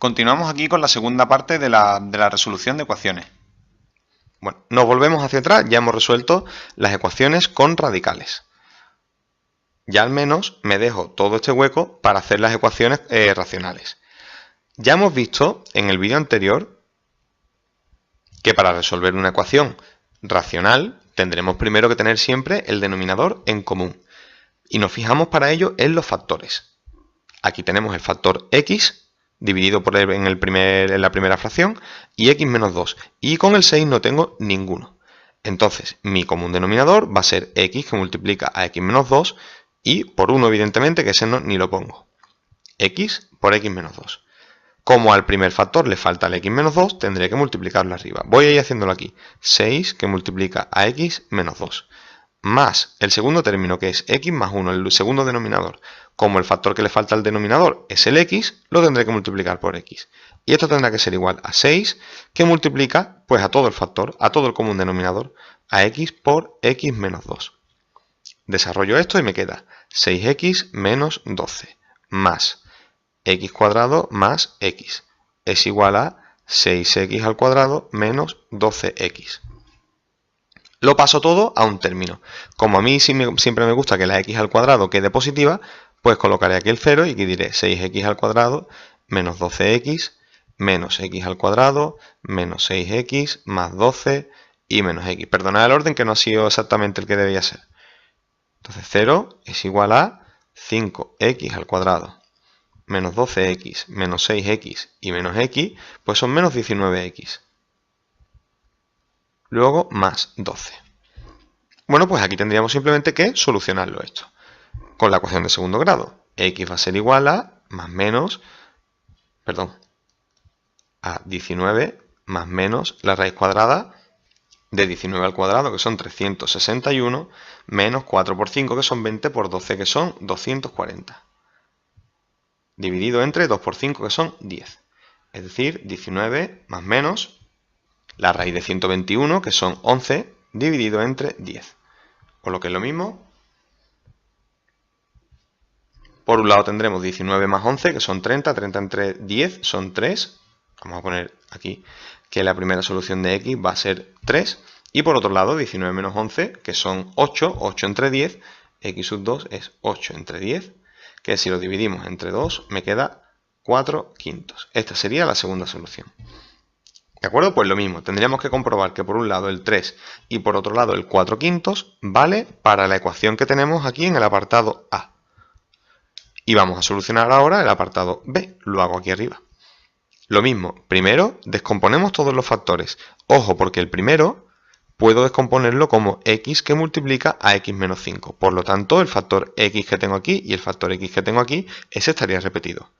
Continuamos aquí con la segunda parte de la resolución de ecuaciones. Bueno, nos volvemos hacia atrás, ya hemos resuelto las ecuaciones con radicales. Ya al menos me dejo todo este hueco para hacer las ecuaciones racionales. Ya hemos visto en el vídeo anterior que para resolver una ecuación racional tendremos primero que tener siempre el denominador en común. Y nos fijamos para ello en los factores. Aquí tenemos el factor x dividido por en la primera fracción y x menos 2. Y con el 6 no tengo ninguno. Entonces, mi común denominador va a ser x que multiplica a x menos 2 y por 1, evidentemente, que ese no, ni lo pongo. X por x menos 2. Como al primer factor le falta el x menos 2, tendré que multiplicarlo arriba. Voy a ir haciéndolo aquí. 6 que multiplica a x menos 2. Más el segundo término, que es x más 1, el segundo denominador. Como el factor que le falta al denominador es el x, lo tendré que multiplicar por x. Y esto tendrá que ser igual a 6, que multiplica pues a todo el factor, a todo el común denominador, a x por x menos 2. Desarrollo esto y me queda 6x menos 12 más x cuadrado más x es igual a 6x al cuadrado menos 12x. Lo paso todo a un término. Como a mí siempre me gusta que la x al cuadrado quede positiva, pues colocaré aquí el 0 y aquí diré 6x al cuadrado menos 12x menos x al cuadrado menos 6x más 12 y menos x. Perdonad el orden que no ha sido exactamente el que debía ser. Entonces 0 es igual a 5x al cuadrado menos 12x menos 6x y menos x, pues son menos 19x. Luego más 12. Bueno, pues aquí tendríamos simplemente que solucionarlo esto. Con la ecuación de segundo grado, x va a ser igual a a 19 más menos la raíz cuadrada de 19 al cuadrado, que son 361, menos 4 por 5, que son 20, por 12, que son 240. Dividido entre 2 por 5, que son 10. Es decir, 19 más menos la raíz de 121, que son 11, dividido entre 10. O lo que es lo mismo, por un lado tendremos 19 más 11, que son 30, 30 entre 10 son 3. Vamos a poner aquí que la primera solución de x va a ser 3. Y por otro lado, 19 menos 11, que son 8, 8 entre 10, x sub 2 es 8 entre 10, que si lo dividimos entre 2 me queda 4 quintos. Esta sería la segunda solución. ¿De acuerdo? Pues lo mismo, tendríamos que comprobar que por un lado el 3 y por otro lado el 4 quintos vale para la ecuación que tenemos aquí en el apartado A. Y vamos a solucionar ahora el apartado B, lo hago aquí arriba. Lo mismo, primero descomponemos todos los factores. Ojo, porque el primero puedo descomponerlo como x que multiplica a x menos 5. Por lo tanto, el factor x que tengo aquí y el factor x que tengo aquí, ese estaría repetido.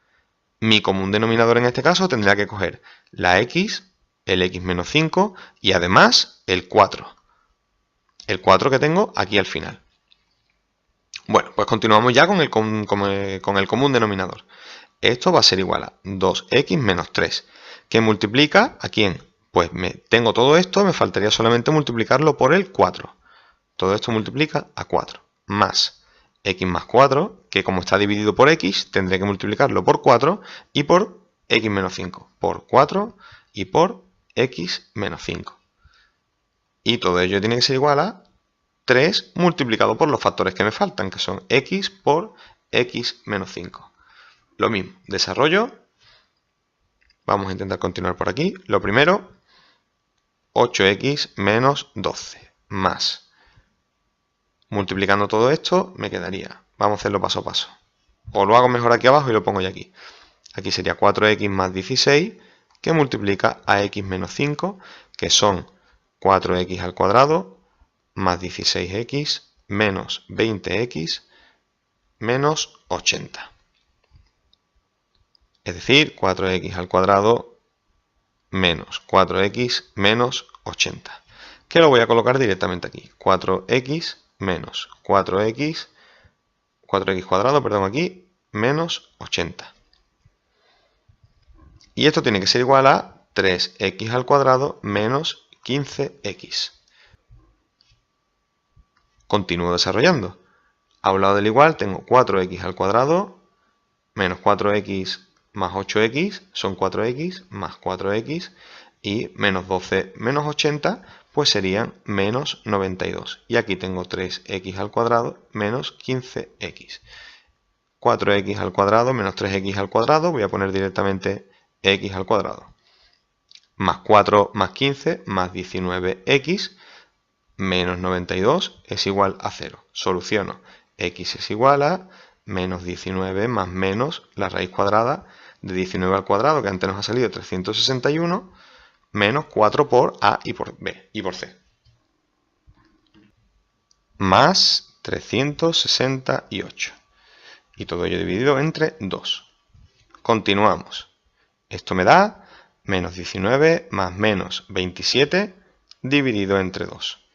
Mi común denominador en este caso tendría que coger la x, el x menos 5 y además el 4. El 4 que tengo aquí al final. Bueno, pues continuamos ya con el común denominador. Esto va a ser igual a 2x menos 3, que multiplica ¿a quién? Pues tengo todo esto, me faltaría solamente multiplicarlo por el 4. Todo esto multiplica a 4, más x más 4, que como está dividido por x, tendré que multiplicarlo por 4 y por x menos 5, por 4 y por x menos 5. Y todo ello tiene que ser igual a 3 multiplicado por los factores que me faltan, que son x por x menos 5. Lo mismo, desarrollo. Vamos a intentar continuar por aquí. Lo primero, 8x menos 12 más. Multiplicando todo esto me quedaría, vamos a hacerlo paso a paso. O lo hago mejor aquí abajo y lo pongo ya aquí. Aquí sería 4x más 16, que multiplica a x menos 5, que son 4x al cuadrado más 16x menos 20x menos 80. Es decir, 4x al cuadrado menos 4x menos 80. Que lo voy a colocar directamente aquí. 4x menos 4x cuadrado, perdón, aquí, menos 80. Y esto tiene que ser igual a 3x al cuadrado menos 15x. Continúo desarrollando. A un lado del igual tengo 4x al cuadrado menos 4x más 8x son 4x más 4x y menos 12 menos 80 pues serían menos 92. Y aquí tengo 3x al cuadrado menos 15x. 4x al cuadrado menos 3x al cuadrado, voy a poner directamente x al cuadrado. Más 4 más 15 más 19x menos 92 es igual a 0. Soluciono. X es igual a menos 19 más menos la raíz cuadrada de 19 al cuadrado, que antes nos ha salido 361, menos 4 por A y por B y por C. Más 368. Y todo ello dividido entre 2. Continuamos. Esto me da menos 19 más menos 27 dividido entre 2.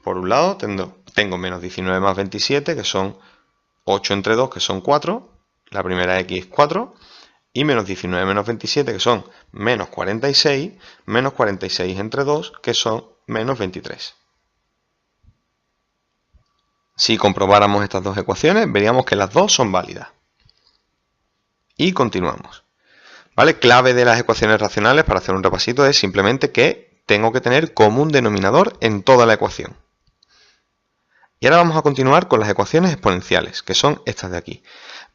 Por un lado tengo menos 19 más 27, que son 8 entre 2, que son 4. La primera x es 4. Y menos 19 menos 27, que son menos 46. Menos 46 entre 2, que son menos 23. Si comprobáramos estas dos ecuaciones, veríamos que las dos son válidas. Y continuamos. ¿Vale? Clave de las ecuaciones racionales, para hacer un repasito, es simplemente que tengo que tener común denominador en toda la ecuación. Y ahora vamos a continuar con las ecuaciones exponenciales, que son estas de aquí.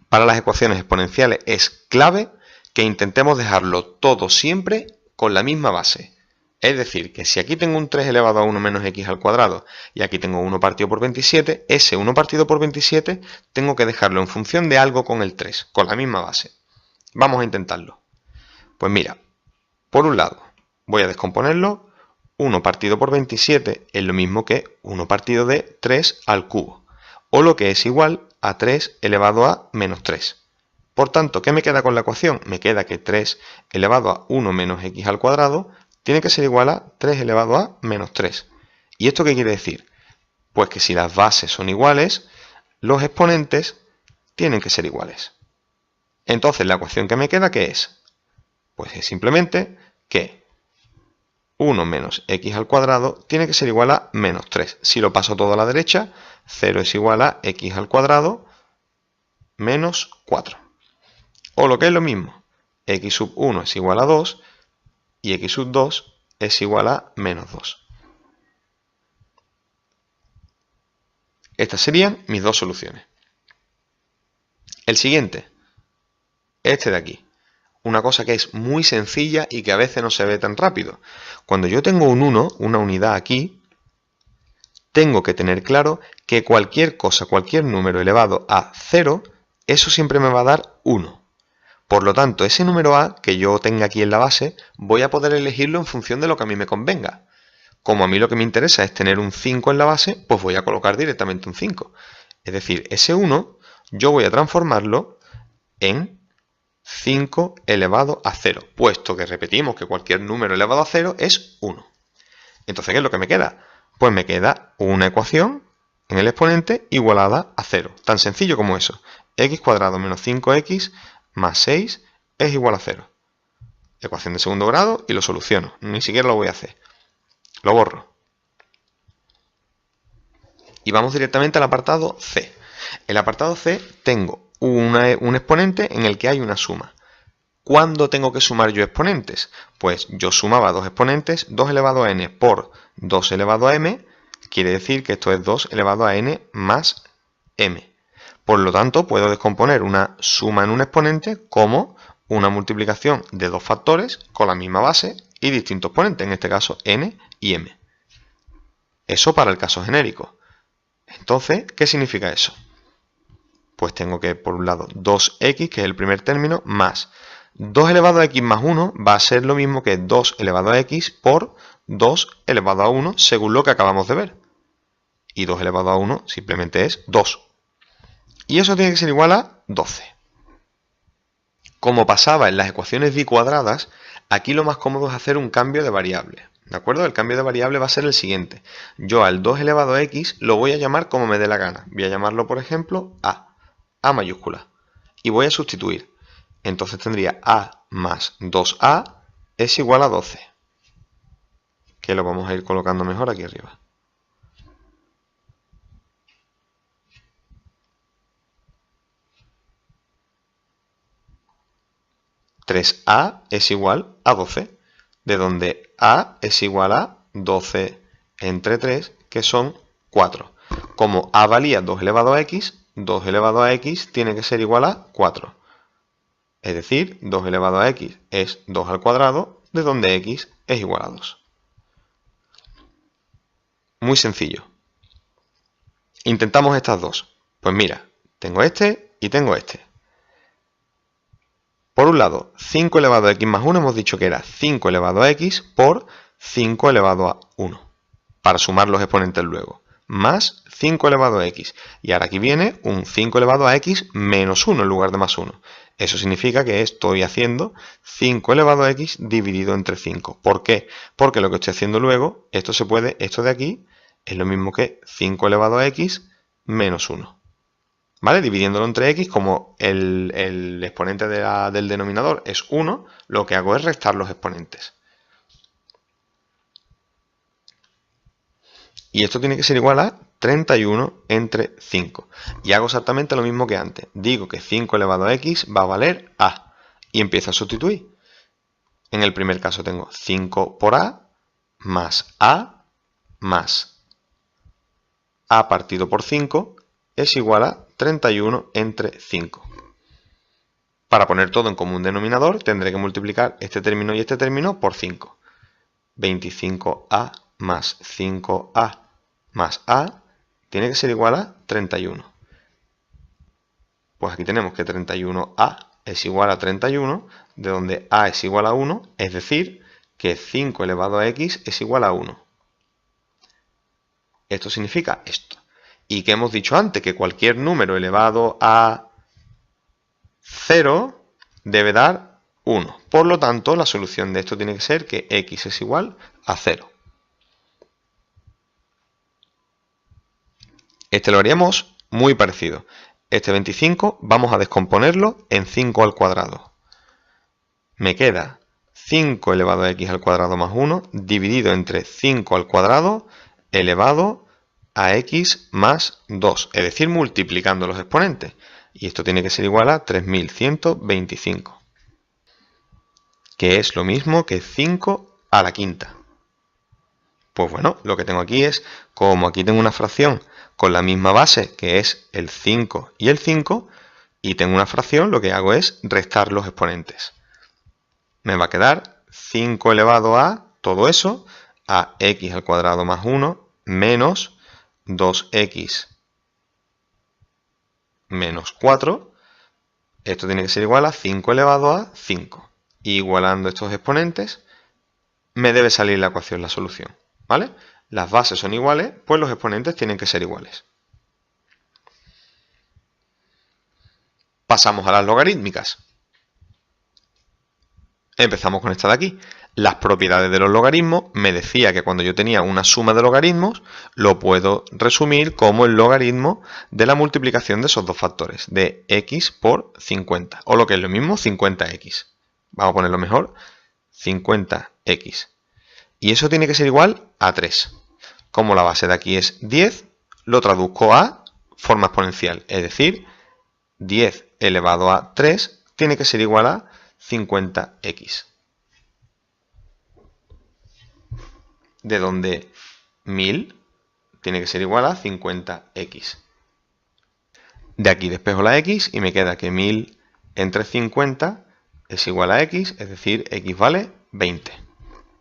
Para las ecuaciones exponenciales es clave que intentemos dejarlo todo siempre con la misma base. Es decir, que si aquí tengo un 3 elevado a 1 menos x al cuadrado y aquí tengo 1 partido por 27, ese 1 partido por 27 tengo que dejarlo en función de algo con el 3, con la misma base. Vamos a intentarlo. Pues mira, por un lado, voy a descomponerlo. 1 partido por 27 es lo mismo que 1 partido de 3 al cubo, o lo que es igual a 3 elevado a menos 3. Por tanto, ¿qué me queda con la ecuación? Me queda que 3 elevado a 1 menos x al cuadrado tiene que ser igual a 3 elevado a menos 3. ¿Y esto qué quiere decir? Pues que si las bases son iguales, los exponentes tienen que ser iguales. Entonces, la ecuación que me queda, ¿qué es? Pues es simplemente que 1 menos x al cuadrado tiene que ser igual a menos 3. Si lo paso todo a la derecha, 0 es igual a x al cuadrado menos 4. O lo que es lo mismo, x sub 1 es igual a 2 y x sub 2 es igual a menos 2. Estas serían mis dos soluciones. El siguiente, este de aquí. Una cosa que es muy sencilla y que a veces no se ve tan rápido. Cuando yo tengo un 1, una unidad aquí, tengo que tener claro que cualquier cosa, cualquier número elevado a 0, eso siempre me va a dar 1. Por lo tanto, ese número a que yo tenga aquí en la base, voy a poder elegirlo en función de lo que a mí me convenga. Como a mí lo que me interesa es tener un 5 en la base, pues voy a colocar directamente un 5. Es decir, ese 1 yo voy a transformarlo en 5 elevado a 0, puesto que repetimos que cualquier número elevado a 0 es 1. Entonces, ¿qué es lo que me queda? Pues me queda una ecuación en el exponente igualada a 0. Tan sencillo como eso. X cuadrado menos 5x más 6 es igual a 0. Ecuación de segundo grado y lo soluciono. Ni siquiera lo voy a hacer. Lo borro. Y vamos directamente al apartado C. En el apartado C tengo un exponente en el que hay una suma. ¿Cuándo tengo que sumar yo exponentes? Pues yo sumaba dos exponentes, 2 elevado a n por 2 elevado a m, quiere decir que esto es 2 elevado a n más m. Por lo tanto, puedo descomponer una suma en un exponente como una multiplicación de dos factores con la misma base y distintos exponentes, en este caso n y m. Eso para el caso genérico. Entonces, ¿qué significa eso? Pues tengo que, por un lado, 2x, que es el primer término, más 2 elevado a x más 1 va a ser lo mismo que 2 elevado a x por 2 elevado a 1, según lo que acabamos de ver. Y 2 elevado a 1 simplemente es 2. Y eso tiene que ser igual a 12. Como pasaba en las ecuaciones bicuadradas, aquí lo más cómodo es hacer un cambio de variable. ¿De acuerdo? El cambio de variable va a ser el siguiente. Yo al 2 elevado a x lo voy a llamar como me dé la gana. Voy a llamarlo, por ejemplo, a mayúscula. Y voy a sustituir. Entonces tendría a más 2a es igual a 12. Que lo vamos a ir colocando mejor aquí arriba. 3a es igual a 12, de donde a es igual a 12 entre 3, que son 4. Como a valía 2 elevado a x, 2 elevado a x tiene que ser igual a 4. Es decir, 2 elevado a x es 2 al cuadrado, de donde x es igual a 2. Muy sencillo. Intentamos estas dos. Pues mira, tengo este y tengo este. Por un lado, 5 elevado a x más 1 hemos dicho que era 5 elevado a x por 5 elevado a 1. Para sumar los exponentes luego. Más 5 elevado a x. Y ahora aquí viene un 5 elevado a x menos 1 en lugar de más 1. Eso significa que estoy haciendo 5 elevado a x dividido entre 5. ¿Por qué? Porque lo que estoy haciendo luego, esto de aquí, es lo mismo que 5 elevado a x menos 1. ¿Vale? Dividiéndolo entre x, como el exponente del denominador es 1, lo que hago es restar los exponentes. Y esto tiene que ser igual a 31 entre 5. Y hago exactamente lo mismo que antes. Digo que 5 elevado a x va a valer a. Y empiezo a sustituir. En el primer caso tengo 5 por a más a partido por 5 es igual a 31 entre 5. Para poner todo en común denominador tendré que multiplicar este término y este término por 5. 25a más 5a más a tiene que ser igual a 31. Pues aquí tenemos que 31a es igual a 31, de donde a es igual a 1, es decir, que 5 elevado a x es igual a 1. Esto significa esto. Y que hemos dicho antes, que cualquier número elevado a 0 debe dar 1. Por lo tanto, la solución de esto tiene que ser que x es igual a 0. Este lo haríamos muy parecido. Este 25 vamos a descomponerlo en 5 al cuadrado. Me queda 5 elevado a x al cuadrado más 1 dividido entre 5 al cuadrado elevado a x más 2, es decir, multiplicando los exponentes. Y esto tiene que ser igual a 3125, que es lo mismo que 5 a la quinta. Pues bueno, lo que tengo aquí es, como aquí tengo una fracción con la misma base, que es el 5 y el 5, y tengo una fracción, lo que hago es restar los exponentes. Me va a quedar 5 elevado a todo eso, a x al cuadrado más 1, menos 2x menos 4. Esto tiene que ser igual a 5 elevado a 5. Y igualando estos exponentes, me debe salir la ecuación, la solución. ¿Vale? Las bases son iguales, pues los exponentes tienen que ser iguales. Pasamos a las logarítmicas. Empezamos con esta de aquí. Las propiedades de los logaritmos me decía que cuando yo tenía una suma de logaritmos, lo puedo resumir como el logaritmo de la multiplicación de esos dos factores, de x por 50, o lo que es lo mismo, 50x. Vamos a ponerlo mejor, 50x. Y eso tiene que ser igual a 3. Como la base de aquí es 10, lo traduzco a forma exponencial, es decir, 10 elevado a 3 tiene que ser igual a 50x. De donde 1000 tiene que ser igual a 50x. De aquí despejo la x y me queda que 1000 entre 50 es igual a x, es decir, x vale 20.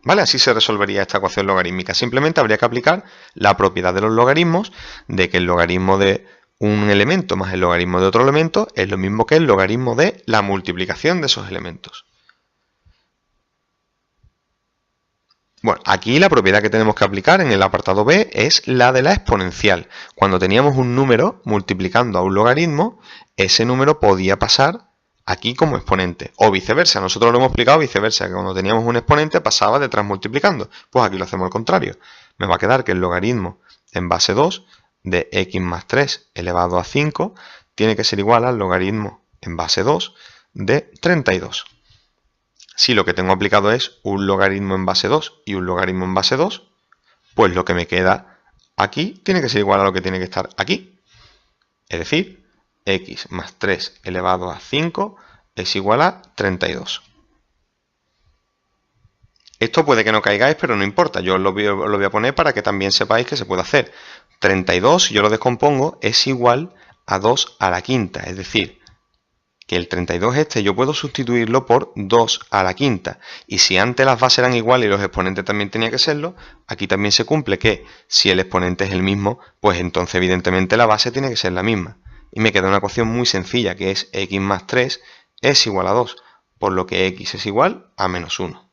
¿Vale? Así se resolvería esta ecuación logarítmica. Simplemente habría que aplicar la propiedad de los logaritmos, de que el logaritmo de un elemento más el logaritmo de otro elemento es lo mismo que el logaritmo de la multiplicación de esos elementos. Bueno, aquí la propiedad que tenemos que aplicar en el apartado B es la de la exponencial. Cuando teníamos un número multiplicando a un logaritmo, ese número podía pasar aquí como exponente, o viceversa. Nosotros lo hemos explicado viceversa, que cuando teníamos un exponente pasaba detrás multiplicando. Pues aquí lo hacemos al contrario. Me va a quedar que el logaritmo en base 2 de x más 3 elevado a 5 tiene que ser igual al logaritmo en base 2 de 32. Si lo que tengo aplicado es un logaritmo en base 2 y un logaritmo en base 2, pues lo que me queda aquí tiene que ser igual a lo que tiene que estar aquí. Es decir, x más 3 elevado a 5 es igual a 32. Esto puede que no caigáis, pero no importa, yo os lo voy a poner para que también sepáis que se puede hacer. 32, si yo lo descompongo, es igual a 2 a la quinta, es decir, que el 32 este yo puedo sustituirlo por 2 a la quinta. Y si antes las bases eran iguales y los exponentes también tenían que serlo, aquí también se cumple que si el exponente es el mismo, pues entonces evidentemente la base tiene que ser la misma. Y me queda una ecuación muy sencilla, que es x más 3 es igual a 2, por lo que x es igual a menos 1.